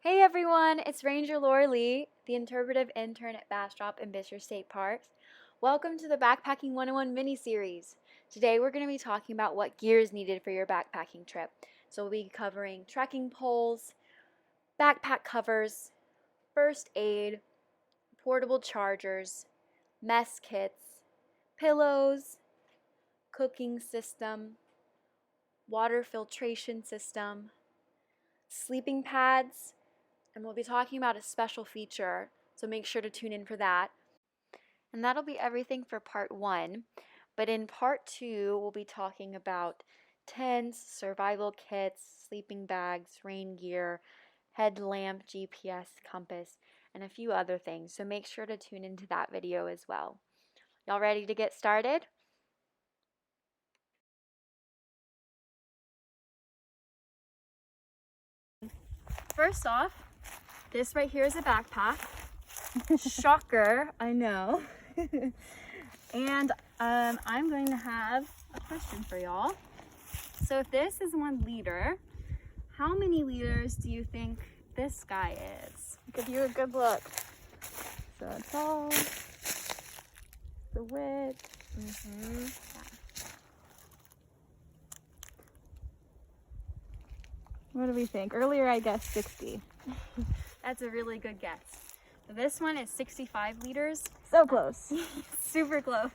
Hey everyone, it's Ranger Lauralee, the interpretive intern at Bastrop and Bisher State Parks. Welcome to the Backpacking 101 mini-series. Today we're going to be talking about what gear is needed for your backpacking trip. So we'll be covering trekking poles, backpack covers, first aid, portable chargers, mess kits, pillows, cooking system, water filtration system, sleeping pads, and we'll be talking about a special feature, so make sure to tune in for that. And that'll be everything for part 1. But in part 2, we'll be talking about tents, survival kits, sleeping bags, rain gear, headlamp, GPS, compass, and a few other things. So make sure to tune into that video as well. Y'all ready to get started? First off, this right here is a backpack. Shocker, I know. And I'm going to have a question for y'all. So if this is 1 liter, how many liters do you think this guy is? Give you a good look. So it's all the width. Yeah. What do we think? Earlier I guessed 60. That's a really good guess. This one is 65 liters. So close. Super close.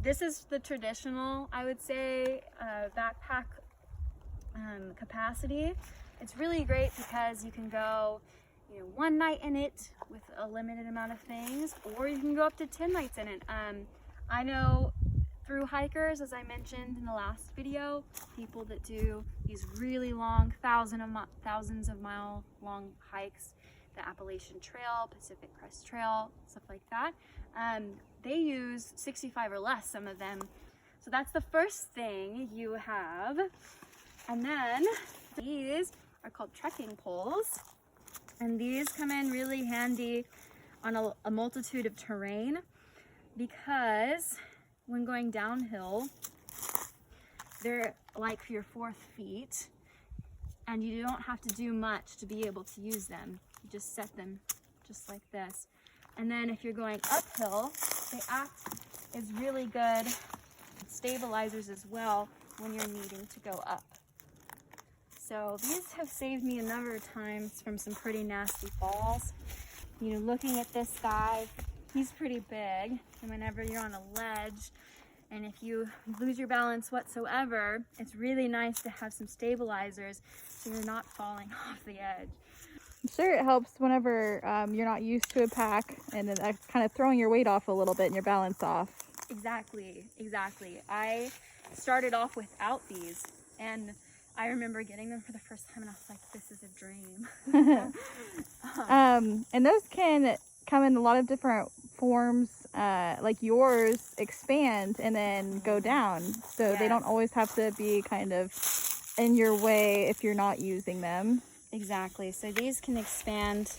This is the traditional, I would say, backpack capacity. It's really great because you can go, 1 night in it with a limited amount of things, or you can go up to 10 nights in it. I know through hikers, as I mentioned in the last video, people that do these really long, thousands of mile long hikes, the Appalachian Trail, Pacific Crest Trail, stuff like that. They use 65 or less, some of them. So that's the first thing you have. And then these are called trekking poles. And these come in really handy on a multitude of terrain because when going downhill, they're like your 4th feet and you don't have to do much to be able to use them. You just set them just like this. And then if you're going uphill, they act as really good stabilizers as well when you're needing to go up. So these have saved me a number of times from some pretty nasty falls. Looking at this guy, he's pretty big, and whenever you're on a ledge, and if you lose your balance whatsoever, it's really nice to have some stabilizers so you're not falling off the edge. I'm sure it helps whenever you're not used to a pack and then kind of throwing your weight off a little bit and your balance off. Exactly. I started off without these, and I remember getting them for the first time and I was like, this is a dream. And those can come in a lot of different forms, like yours expand and then go down. So Yes. They don't always have to be kind of in your way if you're not using them. Exactly. So these can expand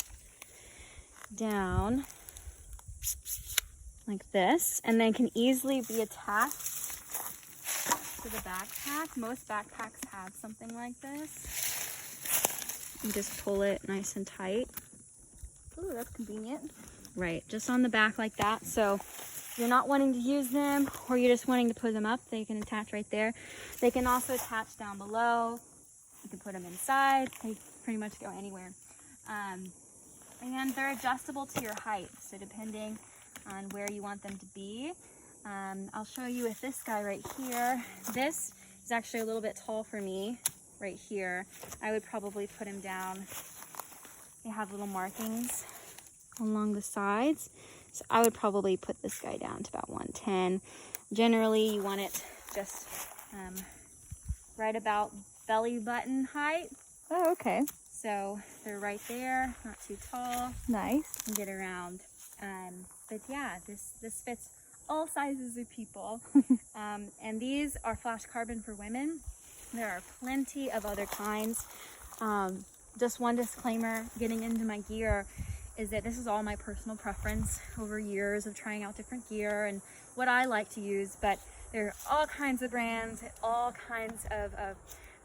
down like this and then can easily be attached to the backpack. Most backpacks have something like this. You just pull it nice and tight. Ooh, that's convenient. Right, just on the back like that. So if you're not wanting to use them or you're just wanting to put them up, they can attach right there. They can also attach down below. You can put them inside. They pretty much go anywhere. And they're adjustable to your height. So depending on where you want them to be. I'll show you with this guy right here. This is actually a little bit tall for me right here. I would probably put him down. They have little markings along the sides. So I would probably put this guy down to about 110. Generally, you want it just right about belly button height. Oh, okay. So they're right there, not too tall. Nice. And get around. But yeah, this fits all sizes of people. And these are flash carbon for women. There are plenty of other kinds. Just one disclaimer getting into my gear is that this is all my personal preference over years of trying out different gear and what I like to use, but there are all kinds of brands, all kinds of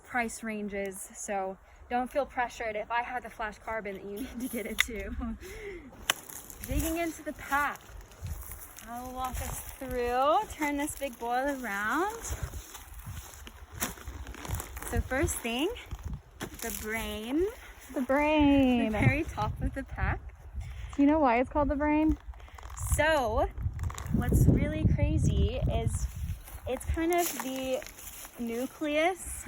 price ranges. So don't feel pressured if I have the flash carbon that you need to get it too. Digging into the pack. I will walk us through, turn this big boy around. So first thing, the brain. The brain. The very top of the pack. Do you know why it's called the brain? So what's really crazy is it's kind of the nucleus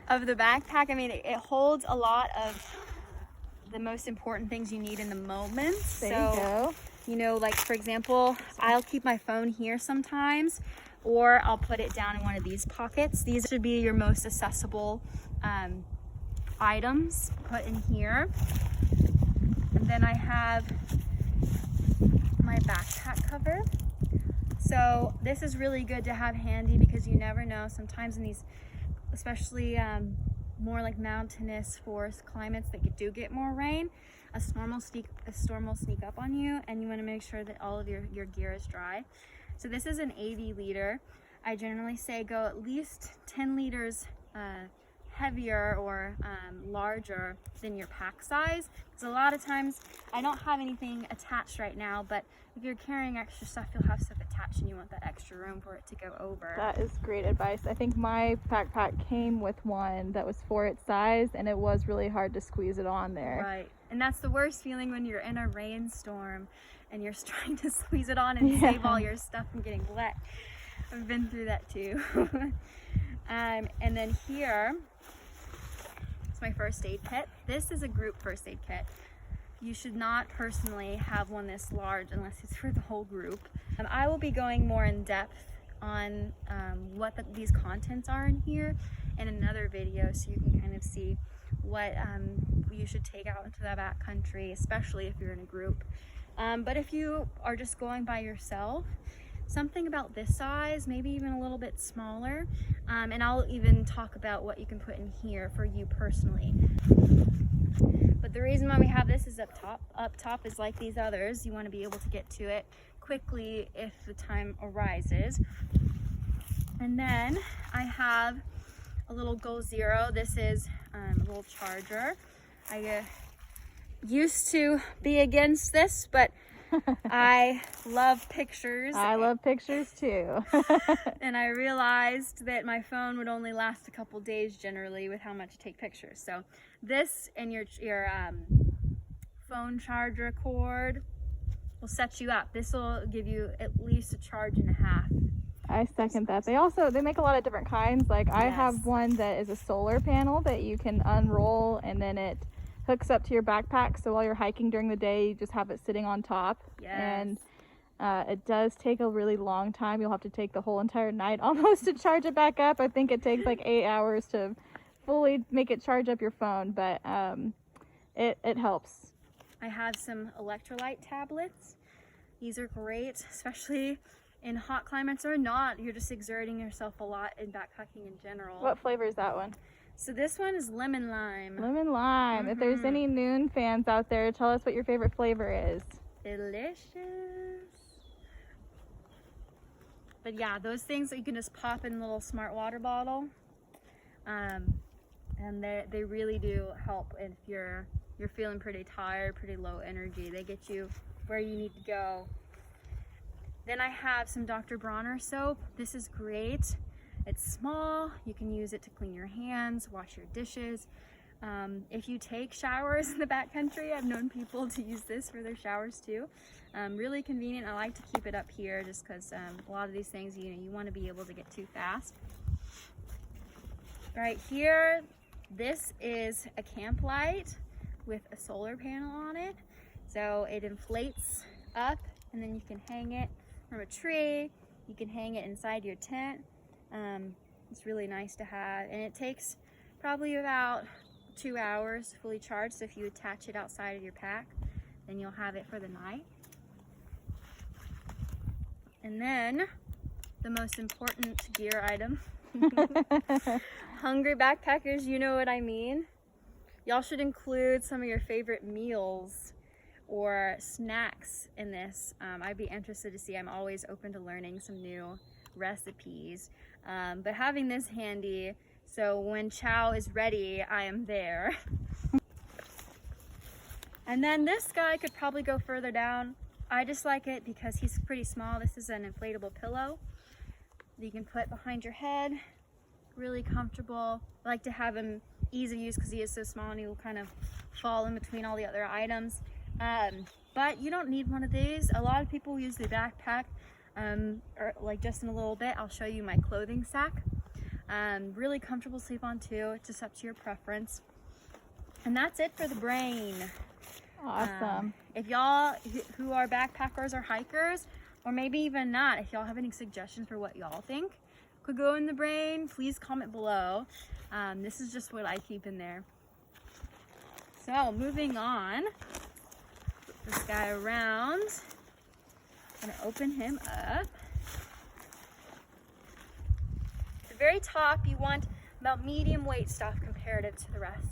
of the backpack. I mean, it holds a lot of the most important things you need in the moment. There you go. You know, like for example, I'll keep my phone here sometimes, or I'll put it down in one of these pockets. These should be your most accessible items put in here. And then I have my backpack cover. So this is really good to have handy because you never know. Sometimes in these, especially more like mountainous forest climates that do get more rain, a storm will sneak up on you, and you want to make sure that all of your gear is dry. So this is an 80 liter. I generally say go at least 10 liters heavier or larger than your pack size, because a lot of times I don't have anything attached right now, but if you're carrying extra stuff, you'll have stuff attached and you want that extra room for it to go over. That is great advice. I think my backpack came with one that was for its size, and it was really hard to squeeze it on there. Right, and that's the worst feeling when you're in a rainstorm and you're trying to squeeze it on and save all your stuff from getting wet. I've been through that too. And then here, it's my first aid kit. This is a group first aid kit. You should not personally have one this large unless it's for the whole group. I will be going more in depth on what these contents are in here in another video, so you can kind of see what you should take out into the backcountry, especially if you're in a group. But if you are just going by yourself, something about this size, maybe even a little bit smaller, and I'll even talk about what you can put in here for you personally. But the reason why we have this is up top is like these others, you want to be able to get to it quickly if the time arises. And then I have a little Goal Zero. This is a little charger. I used to be against this, but I love pictures. I love pictures too. And I realized that my phone would only last a couple days generally with how much I take pictures. So this and your phone charger cord will set you up. This will give you at least a charge and a half. I second that. They make a lot of different kinds. Like I have one that is a solar panel that you can unroll, and then it hooks up to your backpack, so while you're hiking during the day, you just have it sitting on top. And it does take a really long time. You'll have to take the whole entire night almost to charge it back up. I think it takes like 8 hours to fully make it charge up your phone, but it helps. I have some electrolyte tablets. These are great, especially in hot climates or not. You're just exerting yourself a lot in backpacking in general. What flavor is that one? So this one is lemon lime. Lemon lime. If there's any Noon fans out there, tell us what your favorite flavor is. Delicious. But yeah, those things that you can just pop in a little smart water bottle. And they really do help if you're feeling pretty tired, pretty low energy. They get you where you need to go. Then I have some Dr. Bronner soap. This is great. It's small. You can use it to clean your hands, wash your dishes. If you take showers in the backcountry, I've known people to use this for their showers too. Really convenient. I like to keep it up here just because a lot of these things, you want to be able to get to fast. Right here, this is a camp light with a solar panel on it. So it inflates up, and then you can hang it from a tree. You can hang it inside your tent. It's really nice to have, and it takes probably about 2 hours to fully charge. So if you attach it outside of your pack, then you'll have it for the night. And then the most important gear item. Hungry backpackers, you know what I mean. Y'all should include some of your favorite meals or snacks in this. I'd be interested to see. I'm always open to learning some new recipes. But having this handy So when chow is ready, I am there. And then this guy could probably go further down. I just like it because he's pretty small. This is an inflatable pillow that you can put behind your head. Really comfortable. I like to have him ease of use because he is so small and he will kind of fall in between all the other items. But you don't need one of these. A lot of people use the backpack, or like just in a little bit, I'll show you my clothing sack. Really comfortable to sleep on too. It's just up to your preference. And that's it for the brain. Awesome. If y'all who are backpackers or hikers, or maybe even not, if y'all have any suggestions for what y'all think could go in the brain, please comment below. This is just what I keep in there. So moving on, this guy around. I'm gonna open him up. At the very top, you want about medium weight stuff comparative to the rest.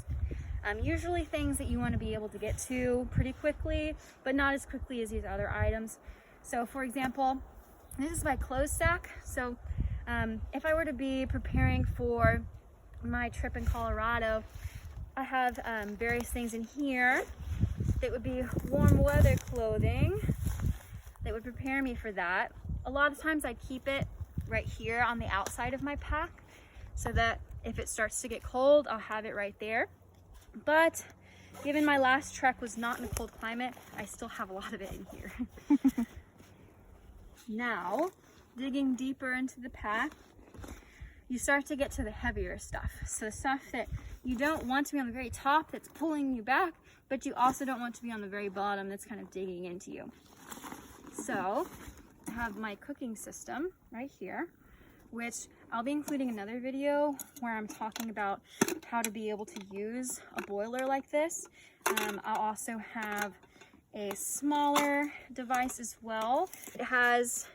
Usually things that you want to be able to get to pretty quickly, but not as quickly as these other items. So for example, this is my clothes sack. So if I were to be preparing for my trip in Colorado, I have various things in here that would be warm weather clothing that would prepare me for that. A lot of times I keep it right here on the outside of my pack so that if it starts to get cold, I'll have it right there. But given my last trek was not in a cold climate, I still have a lot of it in here. Now, digging deeper into the pack, you start to get to the heavier stuff. So the stuff that you don't want to be on the very top that's pulling you back, but you also don't want to be on the very bottom that's kind of digging into you. So I have my cooking system right here, which I'll be including another video where I'm talking about how to be able to use a boiler like this. I'll also have a smaller device as well. It has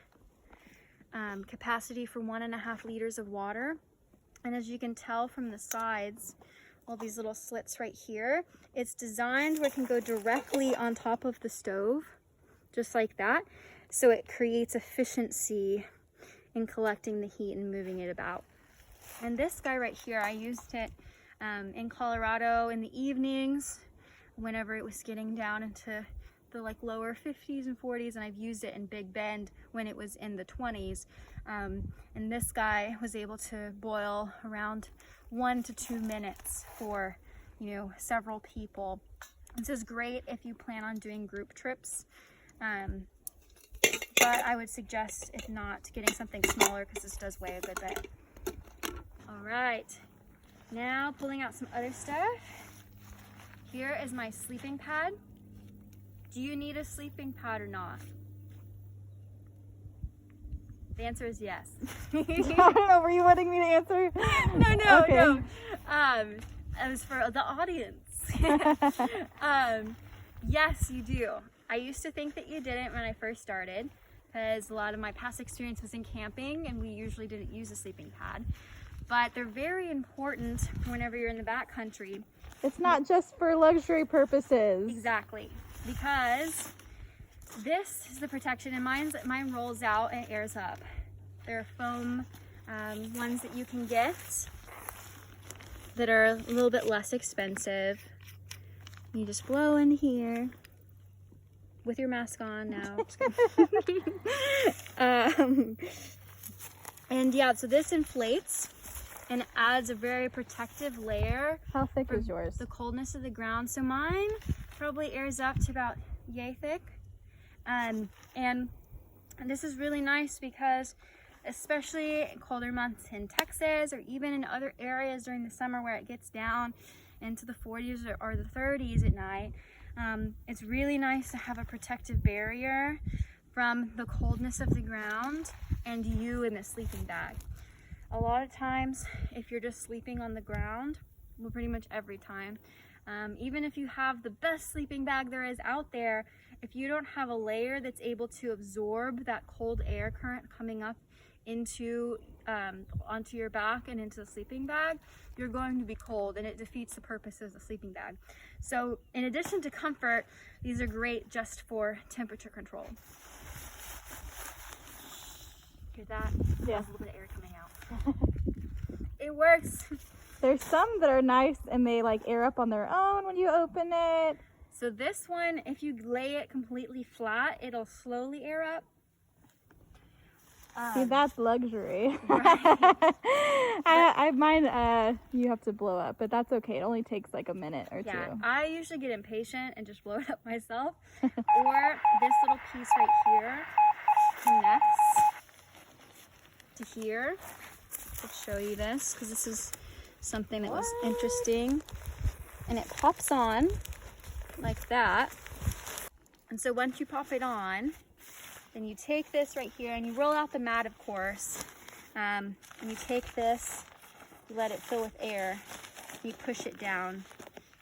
capacity for 1.5 liters of water. And as you can tell from the sides, all these little slits right here, it's designed where it can go directly on top of the stove, just like that. So it creates efficiency in collecting the heat and moving it about. And this guy right here, I used it in Colorado in the evenings whenever it was getting down into the like lower 50s and 40s, and I've used it in Big Bend when it was in the 20s. And this guy was able to boil around 1 to 2 minutes for, you know, several people. This is great if you plan on doing group trips. But I would suggest, if not, getting something smaller because this does weigh a good bit. All right, now pulling out some other stuff. Here is my sleeping pad. Do you need a sleeping pad or not? The answer is yes. I don't know, were you wanting me to answer? No, Okay. no. It was for the audience. Yes, you do. I used to think that you didn't when I first started, because a lot of my past experience was in camping and we usually didn't use a sleeping pad. But they're very important whenever you're in the backcountry. It's not just for luxury purposes. Exactly, because this is the protection, and mine rolls out and airs up. There are foam ones that you can get that are a little bit less expensive. You just blow in here with your mask on now. And yeah, so this inflates and adds a very protective layer. How thick is yours? The coldness of the ground. So mine probably airs up to about yay thick. And this is really nice because especially in colder months in Texas or even in other areas during the summer where it gets down into the 40s or the 30s at night, it's really nice to have a protective barrier from the coldness of the ground and you in the sleeping bag. A lot of times, if you're just sleeping on the ground, well, pretty much every time, even if you have the best sleeping bag there is out there, if you don't have a layer that's able to absorb that cold air current coming up into onto your back and into the sleeping bag, you're going to be cold, and it defeats the purpose of the sleeping bag. So in addition to comfort, these are great just for temperature control. Hear that? Yeah. There's a little bit of air coming out. it works. There's some that are nice and they like air up on their own when you open it. So this one, if you lay it completely flat, it'll slowly air up. See, that's luxury. Right. I mine you have to blow up, but that's okay. It only takes like a minute or Yeah, two. I usually get impatient and just blow it up myself. Or this little piece right here connects to here. I'll show you this because this is something that was interesting. And it pops on like that. And so once you pop it on, then you take this right here and you roll out the mat, of course. And you take this, you let it fill with air, you push it down.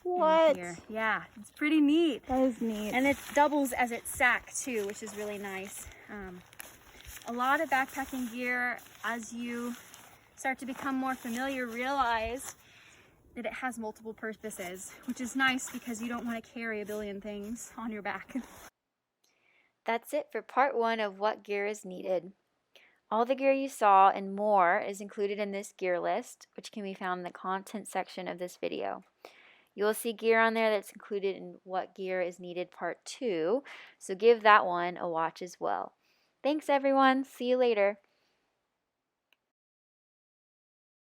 What? Here. Yeah, it's pretty neat. That is neat. And it doubles as its sack too, which is really nice. A lot of backpacking gear, as you start to become more familiar, realize that it has multiple purposes, which is nice because you don't want to carry a billion things on your back. That's it for part 1 of what gear is needed. All the gear you saw and more is included in this gear list, which can be found in the content section of this video. You will see gear on there that's included in what gear is needed part 2, so give that one a watch as well. Thanks everyone, see you later.